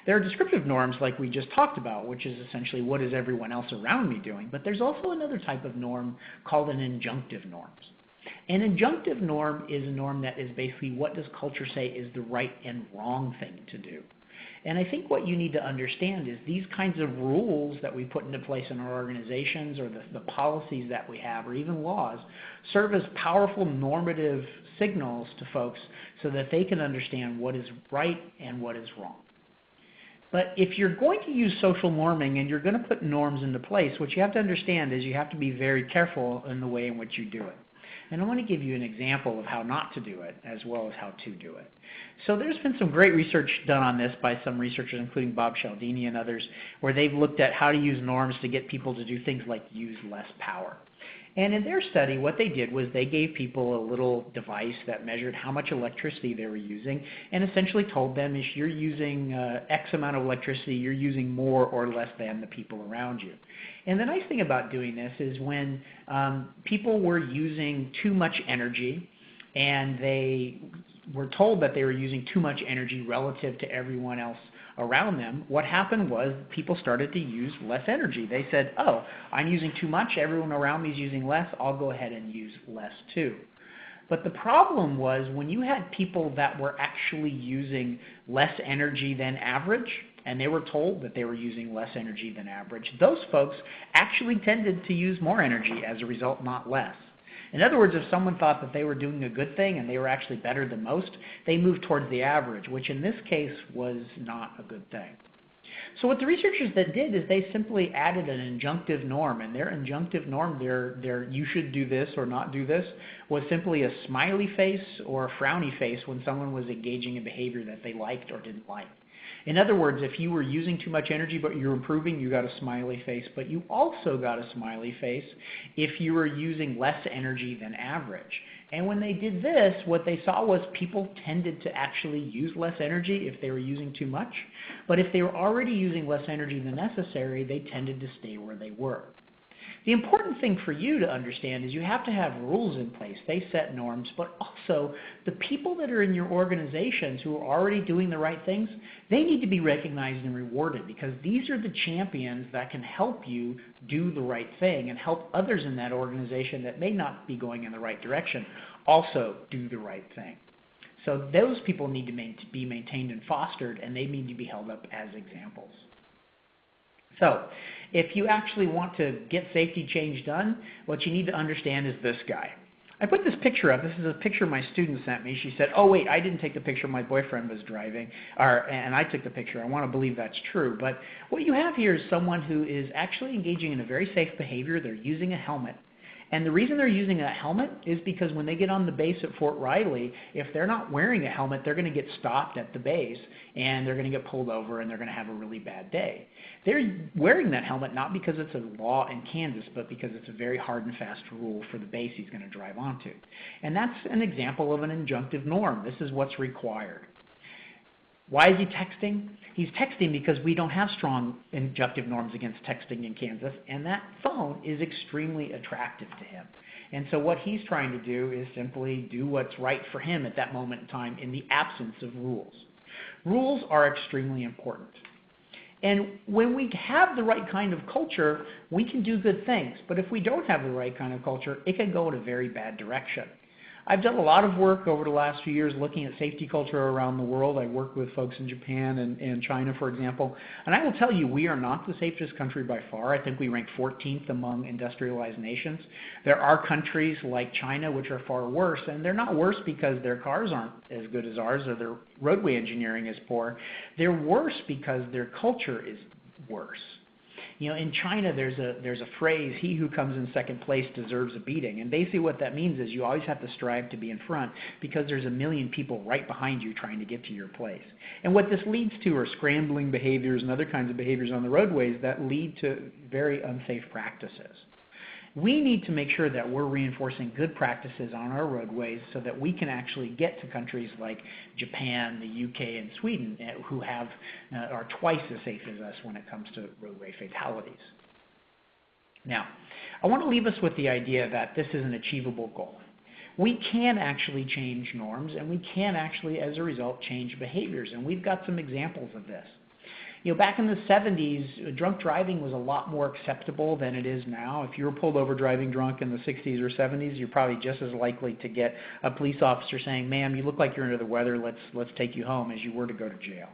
There are descriptive norms like we just talked about, which is essentially what is everyone else around me doing, but there's also another type of norm called an injunctive norm. An injunctive norm is a norm that is basically what does culture say is the right and wrong thing to do. And I think what you need to understand is these kinds of rules that we put into place in our organizations, or the policies that we have, or even laws, serve as powerful normative signals to folks so that they can understand what is right and what is wrong. But if you're going to use social norming and you're going to put norms into place, what you have to understand is you have to be very careful in the way in which you do it. And I want to give you an example of how not to do it as well as how to do it. So there's been some great research done on this by some researchers, including Bob Cialdini and others, where they've looked at how to use norms to get people to do things like use less power. And in their study, what they did was they gave people a little device that measured how much electricity they were using and essentially told them if you're using X amount of electricity, you're using more or less than the people around you. And the nice thing about doing this is when people were using too much energy and they were told that they were using too much energy relative to everyone else around them, what happened was people started to use less energy. They said, oh, I'm using too much, everyone around me is using less, I'll go ahead and use less too. But the problem was when you had people that were actually using less energy than average, and they were told that they were using less energy than average, those folks actually tended to use more energy as a result, not less. In other words, if someone thought that they were doing a good thing and they were actually better than most, they moved towards the average, which in this case was not a good thing. So what the researchers then did is they simply added an injunctive norm, and their injunctive norm, their you should do this or not do this, was simply a smiley face or a frowny face when someone was engaging in behavior that they liked or didn't like. In other words, if you were using too much energy but you're improving, you got a smiley face, but you also got a smiley face if you were using less energy than average. And when they did this, what they saw was people tended to actually use less energy if they were using too much. But if they were already using less energy than necessary, they tended to stay where they were. The important thing for you to understand is you have to have rules in place. They set norms, but also the people that are in your organizations who are already doing the right things, they need to be recognized and rewarded, because these are the champions that can help you do the right thing and help others in that organization that may not be going in the right direction also do the right thing. So those people need to be maintained and fostered, and they need to be held up as examples. So if you actually want to get safety change done, what you need to understand is this guy. I put this picture up. This is a picture my student sent me. She said, oh wait, I didn't take the picture, my boyfriend was driving, and I took the picture. I want to believe that's true. But what you have here is someone who is actually engaging in a very safe behavior. They're using a helmet. And the reason they're using a helmet is because when they get on the base at Fort Riley, if they're not wearing a helmet, they're going to get stopped at the base, and they're going to get pulled over, and they're going to have a really bad day. They're wearing that helmet not because it's a law in Kansas, but because it's a very hard and fast rule for the base he's going to drive onto. And that's an example of an injunctive norm. This is what's required. Why is he texting? He's texting because we don't have strong injunctive norms against texting in Kansas, and that phone is extremely attractive to him. And so what he's trying to do is simply do what's right for him at that moment in time in the absence of rules. Rules are extremely important. And when we have the right kind of culture, we can do good things. But if we don't have the right kind of culture, it can go in a very bad direction. I've done a lot of work over the last few years looking at safety culture around the world. I work with folks in Japan and China, for example. And I will tell you, we are not the safest country by far. I think we rank 14th among industrialized nations. There are countries like China which are far worse, and they're not worse because their cars aren't as good as ours or their roadway engineering is poor. They're worse because their culture is worse. You know, in China, there's a phrase, he who comes in second place deserves a beating. And basically what that means is you always have to strive to be in front because there's a million people right behind you trying to get to your place. And what this leads to are scrambling behaviors and other kinds of behaviors on the roadways that lead to very unsafe practices. We need to make sure that we're reinforcing good practices on our roadways so that we can actually get to countries like Japan, the UK, and Sweden, who are twice as safe as us when it comes to roadway fatalities. Now, I want to leave us with the idea that this is an achievable goal. We can actually change norms, and we can actually, as a result, change behaviors, and we've got some examples of this. You know, back in the 70s, drunk driving was a lot more acceptable than it is now. If you were pulled over driving drunk in the 60s or 70s, you're probably just as likely to get a police officer saying, ma'am, you look like you're under the weather, let's take you home, as you were to go to jail.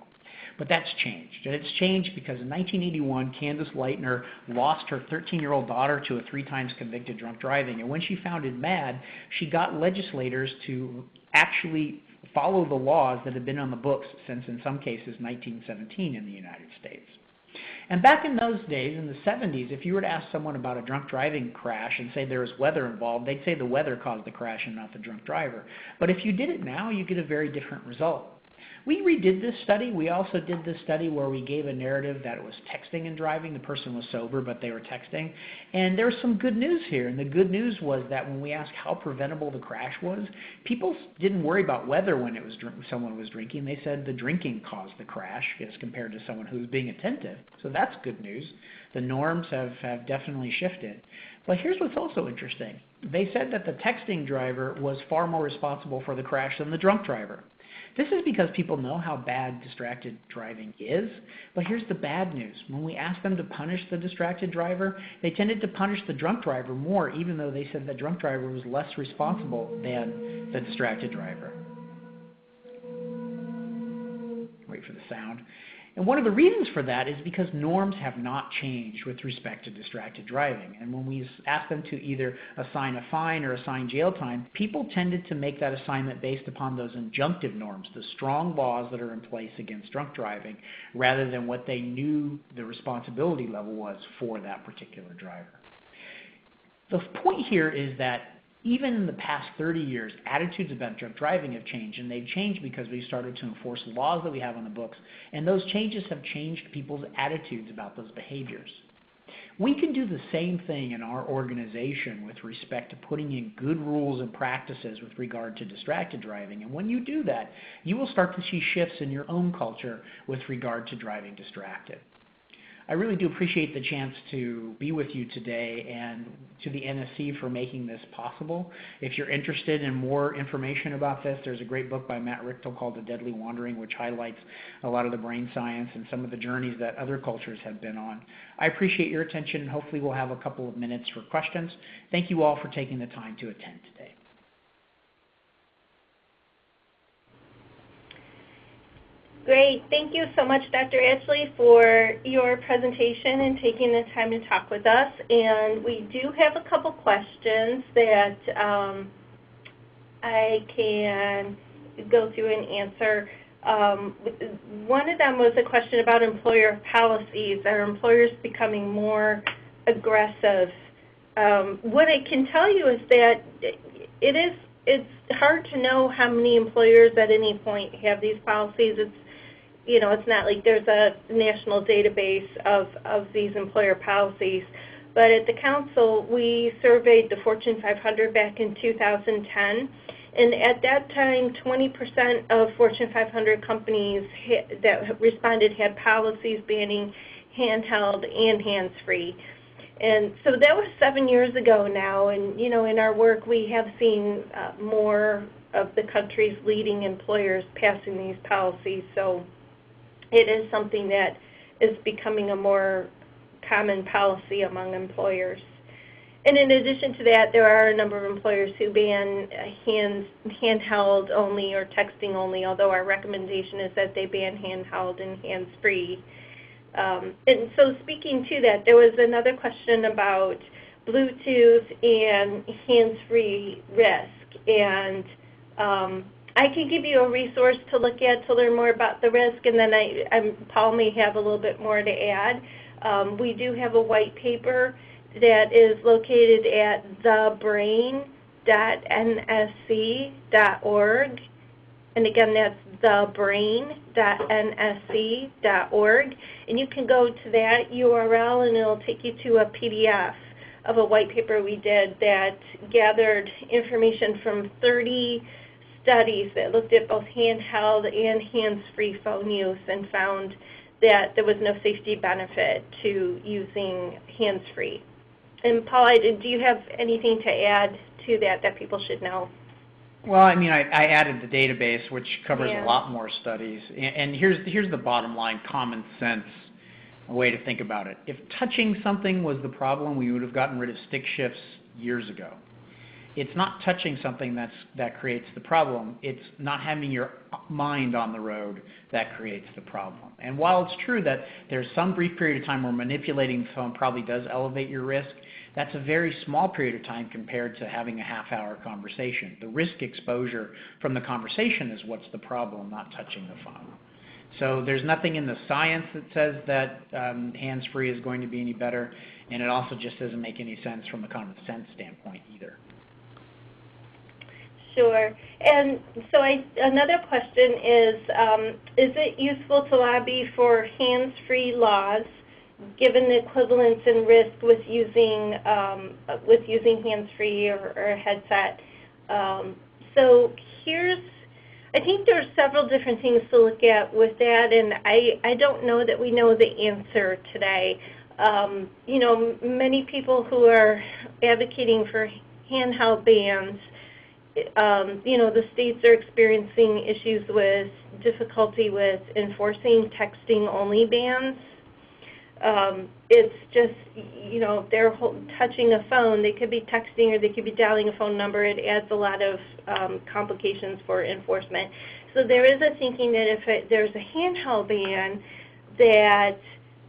But that's changed. And it's changed because in 1981, Candace Leitner lost her 13-year-old daughter to a 3 times convicted drunk driving. And when she founded MAD, she got legislators to actually follow the laws that have been on the books since, in some cases, 1917 in the United States. And back in those days, in the 70s, if you were to ask someone about a drunk driving crash and say there was weather involved, they'd say the weather caused the crash and not the drunk driver. But if you did it now, you get a very different result. We redid this study. We also did this study where we gave a narrative that it was texting and driving. The person was sober, but they were texting. And there was some good news here. And the good news was that when we asked how preventable the crash was, people didn't worry about whether when it was someone was drinking. They said the drinking caused the crash as compared to someone who was being attentive. So that's good news. The norms have definitely shifted. But here's what's also interesting. They said that the texting driver was far more responsible for the crash than the drunk driver. This is because people know how bad distracted driving is, but here's the bad news. When we asked them to punish the distracted driver, they tended to punish the drunk driver more, even though they said the drunk driver was less responsible than the distracted driver. Wait for the sound. And one of the reasons for that is because norms have not changed with respect to distracted driving. And when we ask them to either assign a fine or assign jail time, people tended to make that assignment based upon those injunctive norms, the strong laws that are in place against drunk driving, rather than what they knew the responsibility level was for that particular driver. The point here is that even in the past 30 years, attitudes about drunk driving have changed, and they've changed because we started to enforce laws that we have on the books, and those changes have changed people's attitudes about those behaviors. We can do the same thing in our organization with respect to putting in good rules and practices with regard to distracted driving, and when you do that, you will start to see shifts in your own culture with regard to driving distracted. I really do appreciate the chance to be with you today, and to the NSC for making this possible. If you're interested in more information about this, there's a great book by Matt Richtel called The Deadly Wandering, which highlights a lot of the brain science and some of the journeys that other cultures have been on. I appreciate your attention, and hopefully we'll have a couple of minutes for questions. Thank you all for taking the time to attend today. Great. Thank you so much, Dr. Ashley, for your presentation and taking the time to talk with us. And we do have a couple questions that I can go through and answer. One of them was a question about employer policies. Are employers becoming more aggressive? What I can tell you is that it's hard to know how many employers at any point have these policies. It's not like there's a national database of these employer policies. But at the council, we surveyed the Fortune 500 back in 2010. And at that time, 20% of Fortune 500 companies that responded had policies banning handheld and hands-free. And so that was 7 years ago now. And, in our work, we have seen more of the country's leading employers passing these policies. So it is something that is becoming a more common policy among employers. And in addition to that, there are a number of employers who ban handheld only or texting only, although our recommendation is that they ban handheld and hands-free. And so speaking to that, there was another question about Bluetooth and hands-free risk. And I can give you a resource to look at to learn more about the risk, and then Paul may have a little bit more to add. We do have a white paper that is located at thebrain.nsc.org. And again, that's thebrain.nsc.org. And you can go to that URL, and it'll take you to a PDF of a white paper we did that gathered information from 30 studies that looked at both handheld and hands-free phone use and found that there was no safety benefit to using hands-free. And Paul, do you have anything to add to that people should know? Well, I added the database, which covers a lot more studies. And here's the bottom line, common sense, a way to think about it. If touching something was the problem, we would have gotten rid of stick shifts years ago. It's not touching something that creates the problem. It's not having your mind on the road that creates the problem. And while it's true that there's some brief period of time where manipulating the phone probably does elevate your risk, that's a very small period of time compared to having a half-hour conversation. The risk exposure from the conversation is what's the problem, not touching the phone. So there's nothing in the science that says that hands-free is going to be any better, and it also just doesn't make any sense from a common sense standpoint either. Sure. And so another question is it useful to lobby for hands-free laws given the equivalence in risk with using hands-free or a headset? So I think there are several different things to look at with that, and I don't know that we know the answer today. Many people who are advocating for handheld bans, the states are experiencing issues with difficulty with enforcing texting-only bans. It's just, if they're touching a phone, they could be texting or they could be dialing a phone number. It adds a lot of complications for enforcement. So there is a thinking that if there's a handheld ban, that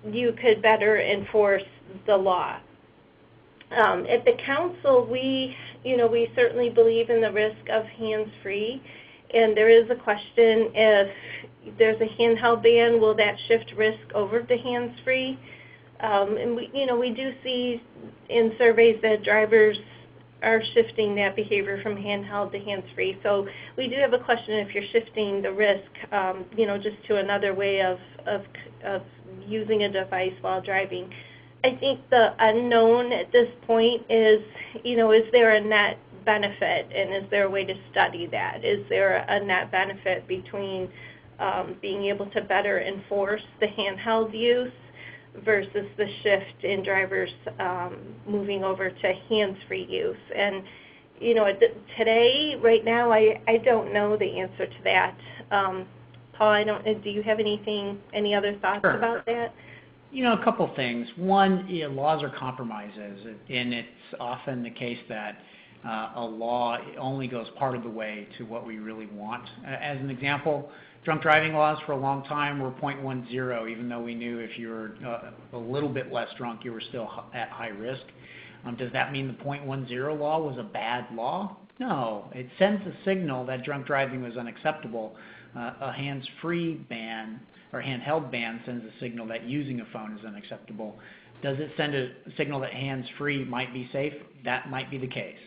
you could better enforce the law. At the council, we certainly believe in the risk of hands-free, and there is a question if there's a handheld ban, will that shift risk over to hands-free? And we do see in surveys that drivers are shifting that behavior from handheld to hands-free. So we do have a question if you're shifting the risk, just to another way of using a device while driving. I think the unknown at this point is there a net benefit, and is there a way to study that? Is there a net benefit between being able to better enforce the handheld use versus the shift in drivers moving over to hands-free use? And today, right now, I don't know the answer to that. Paul, do you have any other thoughts Sure. about that? A couple things. One, laws are compromises, and it's often the case that a law only goes part of the way to what we really want. As an example, drunk driving laws for a long time were 0.10, even though we knew if you were a little bit less drunk, you were still at high risk. Does that mean the 0.10 law was a bad law? No. It sends a signal that drunk driving was unacceptable. A hands-free ban or handheld ban sends a signal that using a phone is unacceptable. Does it send a signal that hands-free might be safe? That might be the case.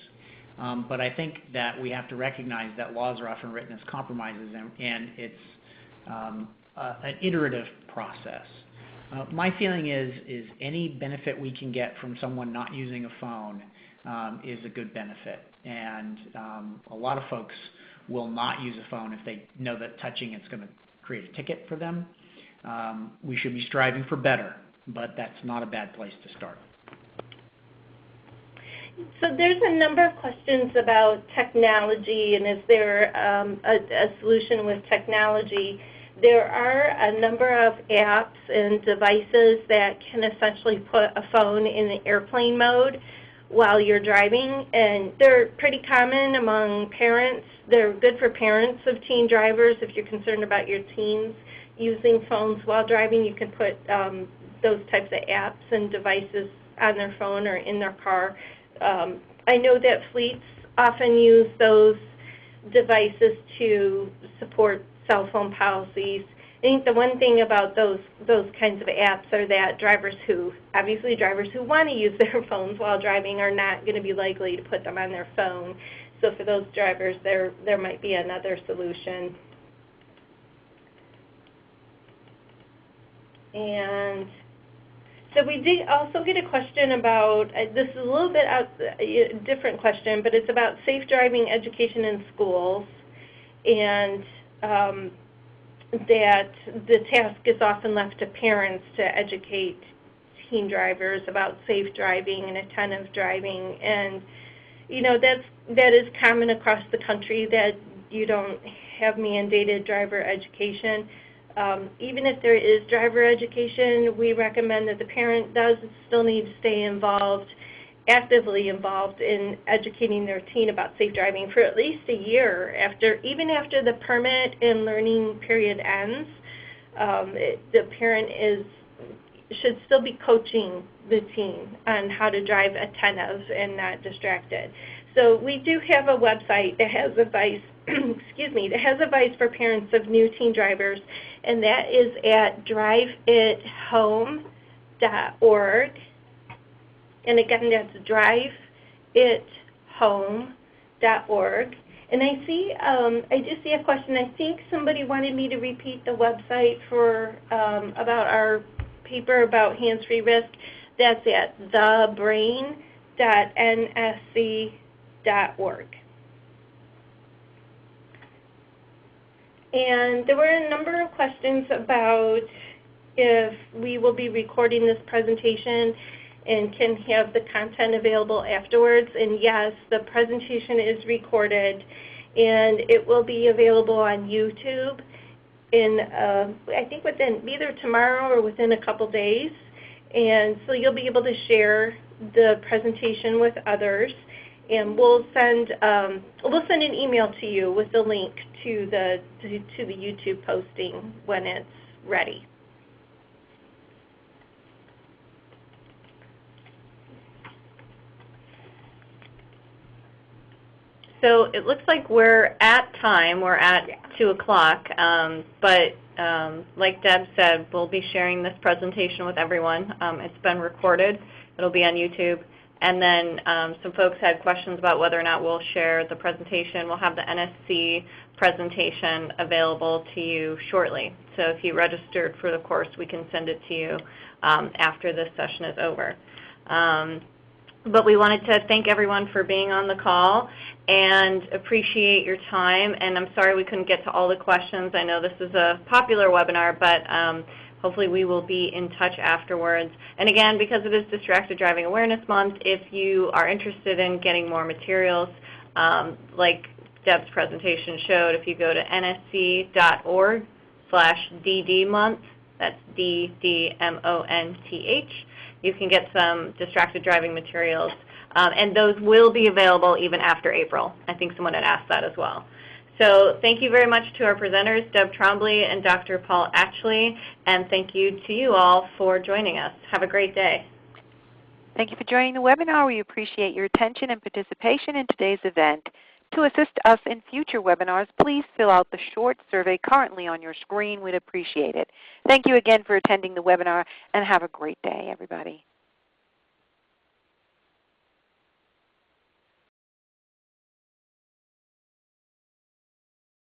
But I think that we have to recognize that laws are often written as compromises, and it's an iterative process. My feeling is any benefit we can get from someone not using a phone is a good benefit. And a lot of folks will not use a phone if they know that touching it's going to create a ticket for them. We should be striving for better, but that's not a bad place to start. So there's a number of questions about technology, and is there a solution with technology? There are a number of apps and devices that can essentially put a phone in the airplane mode while you're driving, and they're pretty common among parents. They're good for parents of teen drivers. If you're concerned about your teens using phones while driving, you can put those types of apps and devices on their phone or in their car. I know that fleets often use those devices to support cell phone policies. I think the one thing about those kinds of apps are that drivers who want to use their phones while driving are not going to be likely to put them on their phone. So for those drivers, there might be another solution. And so we did also get a question about, this is a little bit a different question, but it's about safe driving education in schools, and that the task is often left to parents to educate teen drivers about safe driving and attentive driving. And that is common across the country, that you don't have mandated driver education. Even if there is driver education, we recommend that the parent does still need to stay involved, actively involved in educating their teen about safe driving for at least a year even after the permit and learning period ends. The parent should still be coaching the teen on how to drive attentive and not distracted. So we do have a website that has advice that has advice for parents of new teen drivers, and that is at driveithome.org. And again, that's driveithome.org. And I do see a question. I think somebody wanted me to repeat the website for about our paper about hands-free risk. That's at thebrain.nsc.org. And there were a number of questions about if we will be recording this presentation and can have the content available afterwards. And yes, the presentation is recorded, and it will be available on YouTube I think within either tomorrow or within a couple days. And so you'll be able to share the presentation with others. And we'll send an email to you with the link to the YouTube posting when it's ready. So it looks like we're at time. We're at 2 o'clock. But like Deb said, we'll be sharing this presentation with everyone. It's been recorded. It'll be on YouTube. And then some folks had questions about whether or not we'll share the presentation. We'll have the NSC presentation available to you shortly. So if you registered for the course, we can send it to you after this session is over. But we wanted to thank everyone for being on the call and appreciate your time. And I'm sorry we couldn't get to all the questions. I know this is a popular webinar, but hopefully we will be in touch afterwards. And again, because it is Distracted Driving Awareness Month, if you are interested in getting more materials, like Deb's presentation showed, if you go to nsc.org/ddmonth, that's DDMONTH, you can get some distracted driving materials. And those will be available even after April. I think someone had asked that as well. So thank you very much to our presenters, Deb Trombley and Dr. Paul Atchley, and thank you to you all for joining us. Have a great day. Thank you for joining the webinar. We appreciate your attention and participation in today's event. To assist us in future webinars, please fill out the short survey currently on your screen. We'd appreciate it. Thank you again for attending the webinar, and have a great day, everybody.